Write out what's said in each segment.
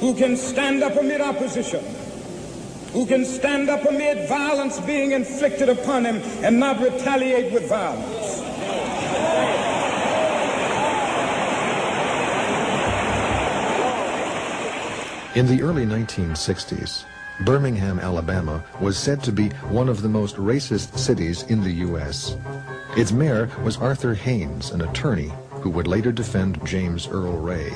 who can stand up amid opposition, who can stand up amid violence being inflicted upon him and not retaliate with violence. In the early 1960s, Birmingham, Alabama was said to be one of the most racist cities in the U.S. Its mayor was Arthur Haynes, an attorney who would later defend James Earl Ray.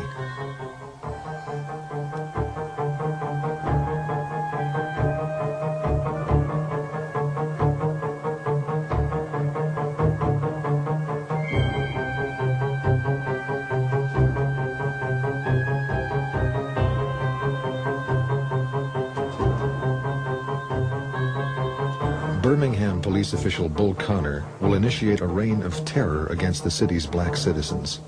Birmingham police official Bull Connor will initiate a reign of terror against the city's black citizens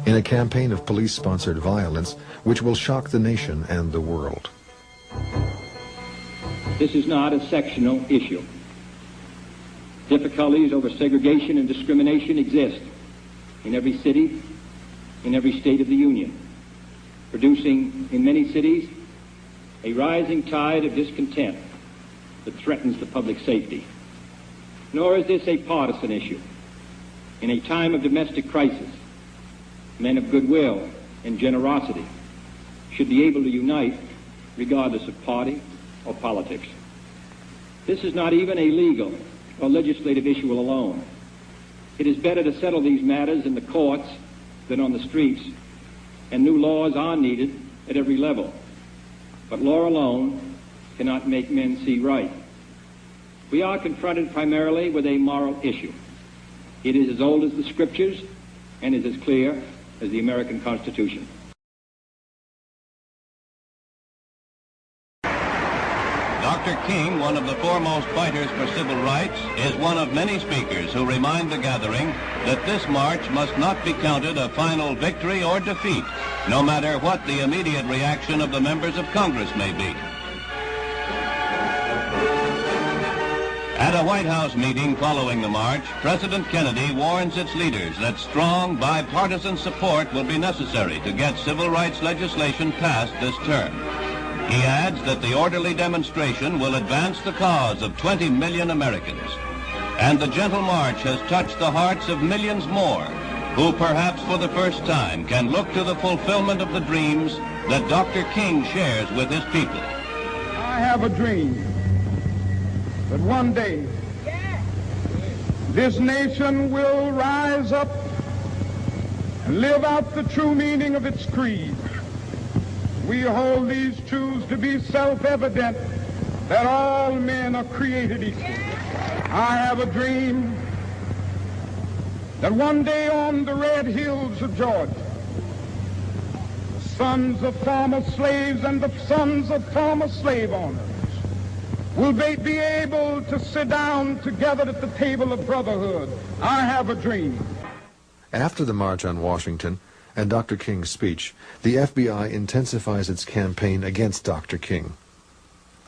in a campaign of police-sponsored violence which will shock the nation and the world. This is not a sectional issue. Difficulties over segregation and discrimination exist in every city, in every state of the Union, producing in many cities a rising tide of discontent that threatens the public safety. Nor is this a partisan issue. In a time of domestic crisis, men of goodwill and generosity should be able to unite regardless of party or politics. This is not even a legal or legislative issue alone. It is better to settle these matters in the courts than on the streets, and new laws are needed at every level. But law alone cannot make men see right. We are confronted primarily with a moral issue. It is as old as the Scriptures and is as clear as the American Constitution. Dr. King, one of the foremost fighters for civil rights, is one of many speakers who remind the gathering that this march must not be counted a final victory or defeat, no matter what the immediate reaction of the members of Congress may be. At a White House meeting following the march, President Kennedy warns its leaders that strong bipartisan support will be necessary to get civil rights legislation passed this term. He adds that the orderly demonstration will advance the cause of 20 million Americans. And the gentle march has touched the hearts of millions more who perhaps for the first time can look to the fulfillment of the dreams that Dr. King shares with his people. I have a dream that one day this nation will rise up and live out the true meaning of its creed. We hold these truths to be self-evident, that all men are created equal. I have a dream that one day on the red hills of Georgia, the sons of former slaves and the sons of former slave owners will they be able to sit down together at the table of brotherhood. I have a dream. After the March on Washington and Dr. King's speech, the FBI intensifies its campaign against Dr. King.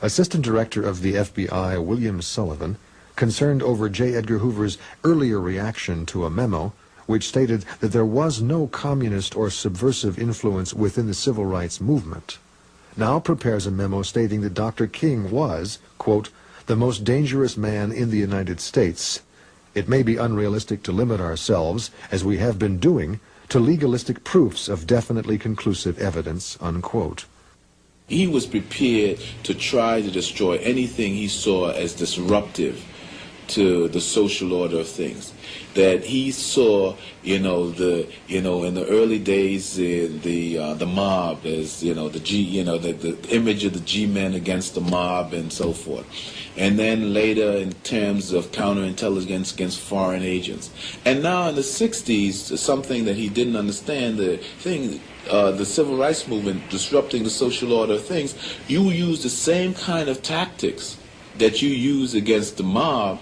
Assistant Director of the FBI, William Sullivan, concerned over J. Edgar Hoover's earlier reaction to a memo which stated that there was no communist or subversive influence within the civil rights movement, now prepares a memo stating that Dr. King was, quote, the most dangerous man in the United States. It may be unrealistic to limit ourselves, as we have been doing, to legalistic proofs of definitely conclusive evidence, unquote. He was prepared to try to destroy anything he saw as disruptive to the social order of things. That he saw, in the early days, the mob as, the image of the G-men against the mob and so forth. And then later in terms of counterintelligence against foreign agents. And now in the 60s, something that he didn't understand, the civil rights movement disrupting the social order of things, you use the same kind of tactics that you use against the mob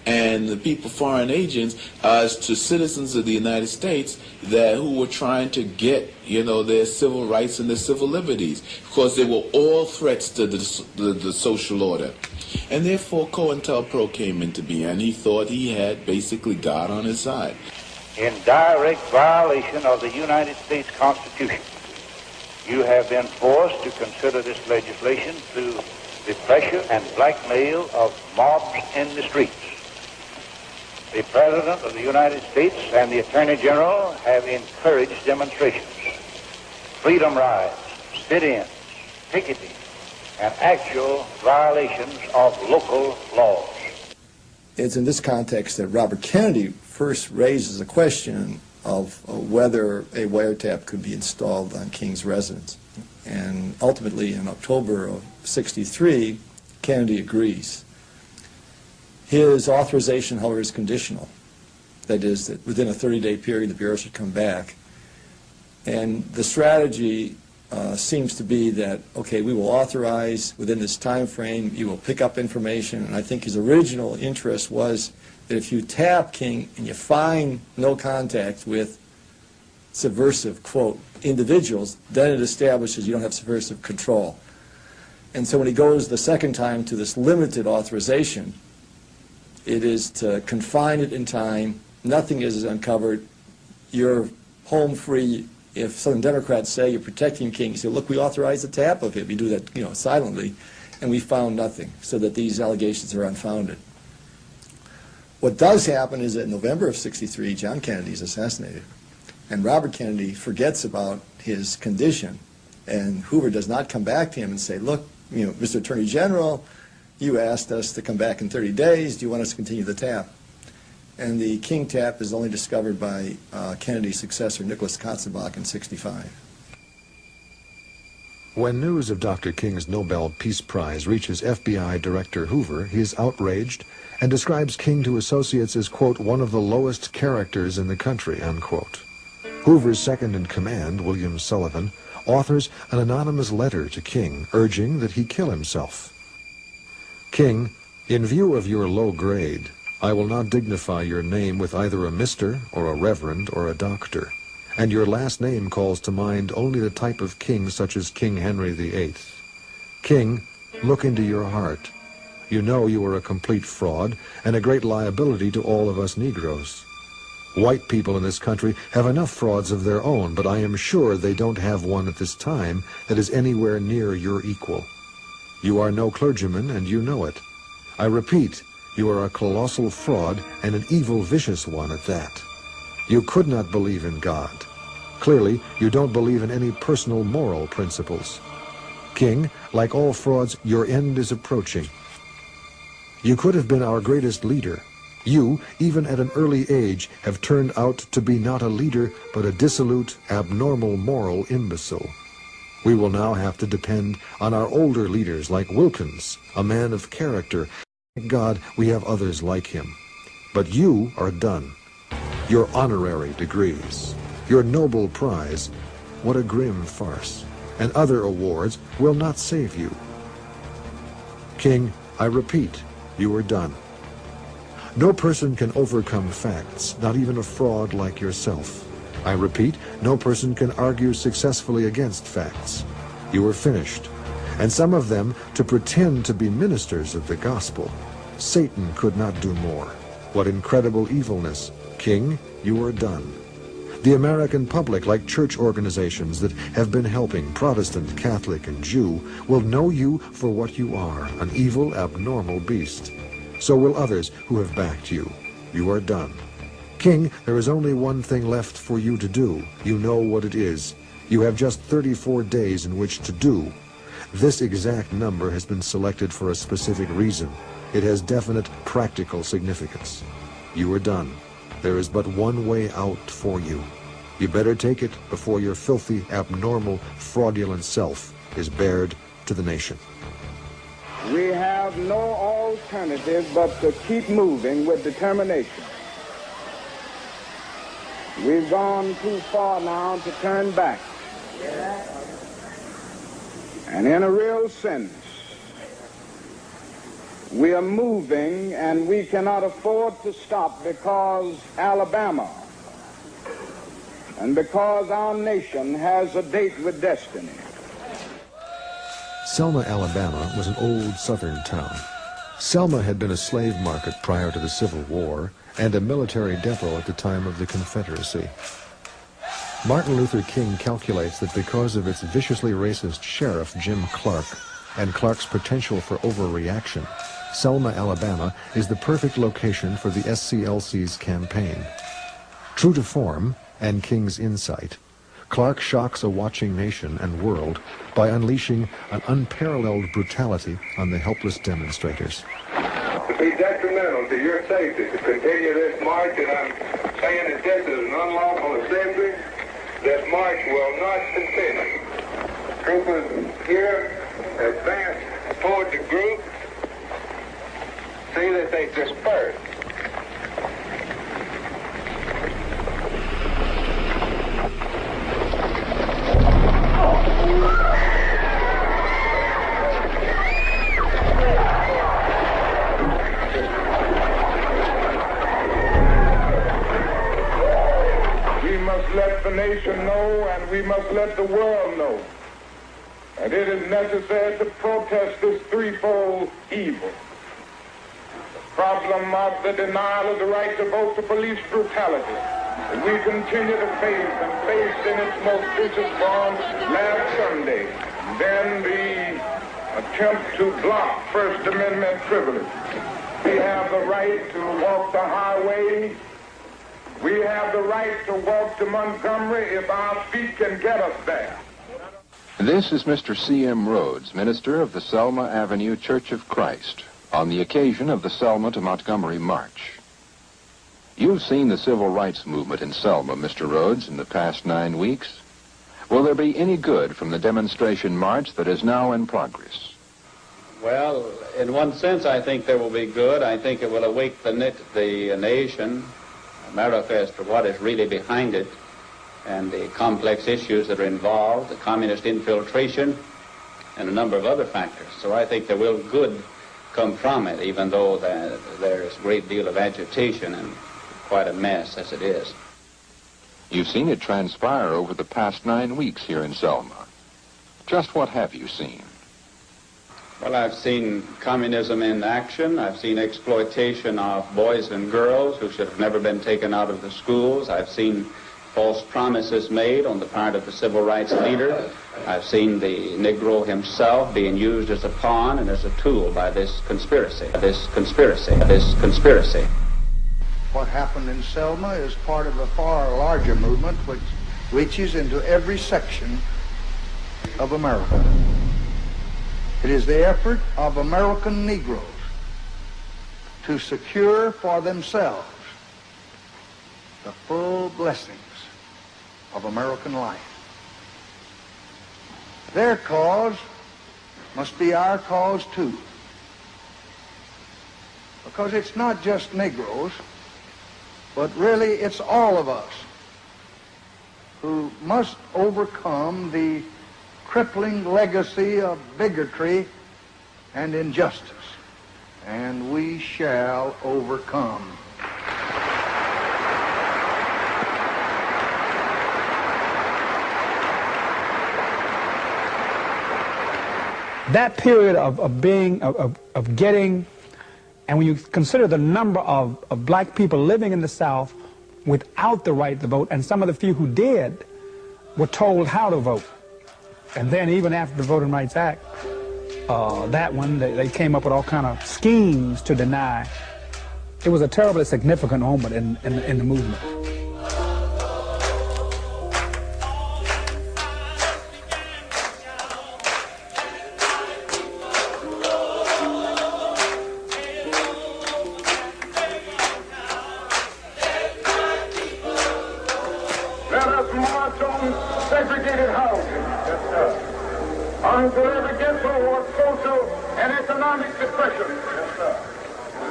and the people, foreign agents, as to citizens of the United States who were trying to get, their civil rights and their civil liberties, because they were all threats to the social order. And therefore COINTELPRO came into being, and he thought he had basically God on his side. In direct violation of the United States Constitution, you have been forced to consider this legislation through the pressure and blackmail of mobs in the streets. The President of the United States and the Attorney General have encouraged demonstrations, freedom rides, sit-ins, picketing, and actual violations of local laws. It's in this context that Robert Kennedy first raises the question of whether a wiretap could be installed on King's residence. And ultimately, in October of '63, Kennedy agrees. His authorization, however, is conditional. That is, that within a 30-day period, the Bureau should come back. And the strategy seems to be that, okay, we will authorize within this time frame, you will pick up information, and I think his original interest was that if you tap King and you find no contact with subversive, quote, individuals, then it establishes you don't have subversive control. And so when he goes the second time to this limited authorization, it is to confine it in time, nothing is uncovered, you're home free. If Southern Democrats say you're protecting King, you say, look, we authorized the tap of him. You do that, silently, and we found nothing, so that these allegations are unfounded. What does happen is that in November of '63, John Kennedy is assassinated, and Robert Kennedy forgets about his condition, and Hoover does not come back to him and say, look, Mr. Attorney General, you asked us to come back in 30 days. Do you want us to continue the tap? And the King tap is only discovered by Kennedy's successor, Nicholas Katzenbach, in '65. When news of Dr. King's Nobel Peace Prize reaches FBI Director Hoover, he is outraged and describes King to associates as, quote, one of the lowest characters in the country, unquote. Hoover's second-in-command, William Sullivan, authors an anonymous letter to King urging that he kill himself. King, in view of your low grade, I will not dignify your name with either a Mr. or a Reverend or a Doctor, and your last name calls to mind only the type of king such as King Henry VIII. King, look into your heart. You know you are a complete fraud and a great liability to all of us Negroes. White people in this country have enough frauds of their own, but I am sure they don't have one at this time that is anywhere near your equal. You are no clergyman, and you know it. I repeat, you are a colossal fraud, and an evil, vicious one at that. You could not believe in God. Clearly, you don't believe in any personal moral principles. King, like all frauds, your end is approaching. You could have been our greatest leader. You, even at an early age, have turned out to be not a leader, but a dissolute, abnormal moral imbecile. We will now have to depend on our older leaders like Wilkins, a man of character. Thank God we have others like him. But you are done. Your honorary degrees, your Nobel Prize, what a grim farce, and other awards will not save you. King, I repeat, you are done. No person can overcome facts, not even a fraud like yourself. I repeat, no person can argue successfully against facts. You are finished, and some of them to pretend to be ministers of the gospel. Satan could not do more. What incredible evilness. King, you are done. The American public, like church organizations that have been helping Protestant, Catholic, and Jew, will know you for what you are, an evil, abnormal beast. So will others who have backed you. You are done. King, there is only one thing left for you to do. You know what it is. You have just 34 days in which to do. This exact number has been selected for a specific reason. It has definite practical significance. You are done. There is but one way out for you. You better take it before your filthy, abnormal, fraudulent self is bared to the nation. We have no alternative but to keep moving with determination. We've gone too far now to turn back. And in a real sense, we are moving, and we cannot afford to stop because Alabama and because our nation has a date with destiny. Selma, Alabama was an old southern town. Selma had been a slave market prior to the Civil War and a military depot at the time of the Confederacy. Martin Luther King calculates that because of its viciously racist sheriff, Jim Clark, and Clark's potential for overreaction, Selma, Alabama is the perfect location for the SCLC's campaign. True to form and King's insight, Clark shocks a watching nation and world by unleashing an unparalleled brutality on the helpless demonstrators. To be detrimental to your safety to continue this march, and I'm saying that this is an unlawful assembly, this march will not continue. Troopers here advance toward the group. See that they disperse. We must let the nation know, and we must let the world know, that it is necessary to protest this threefold evil. The problem of the denial of the right to vote, to police brutality, that we continue to face and faced in its most vicious form last Sunday. And then the attempt to block First Amendment privilege. We have the right to walk the highway. We have the right to walk to Montgomery if our feet can get us there. This is Mr. C.M. Rhodes, minister of the Selma Avenue Church of Christ, on the occasion of the Selma to Montgomery March. You've seen the civil rights movement in Selma, Mr. Rhodes, in the past 9 weeks. Will there be any good from the demonstration march that is now in progress? Well, in one sense, I think there will be good. I think it will awake the nation, America, as to what is really behind it, and the complex issues that are involved, the communist infiltration, and a number of other factors. So I think there will good come from it, even though there's a great deal of agitation and quite a mess as it is. You've seen it transpire over the past 9 weeks here in Selma. Just what have you seen? Well, I've seen communism in action. I've seen exploitation of boys and girls who should have never been taken out of the schools. I've seen false promises made on the part of the civil rights leader. I've seen the Negro himself being used as a pawn and as a tool by this conspiracy. What happened in Selma is part of a far larger movement which reaches into every section of America. It is the effort of American Negroes to secure for themselves the full blessings of American life. Their cause must be our cause too, because it's not just Negroes, but really it's all of us who must overcome the crippling legacy of bigotry and injustice, and we shall overcome. That period of getting, and when you consider the number of black people living in the South without the right to vote, and some of the few who did were told how to vote. And then even after the Voting Rights Act, they came up with all kind of schemes to deny. It was a terribly significant moment in the movement. Let us march on segregated housing. Until every ghetto or social and economic depression.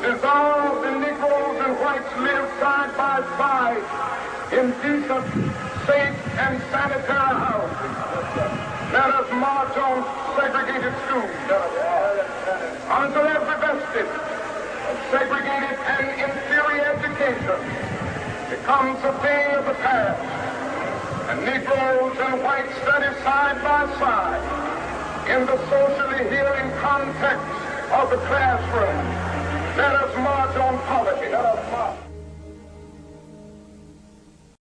Dissolve the Negroes and whites live side by side in decent, safe, and sanitary housing. Let us march on segregated schools. Until every vestige of segregated and inferior education becomes a thing of the past, and Negroes and whites study side by side in the socially healing context of the classroom.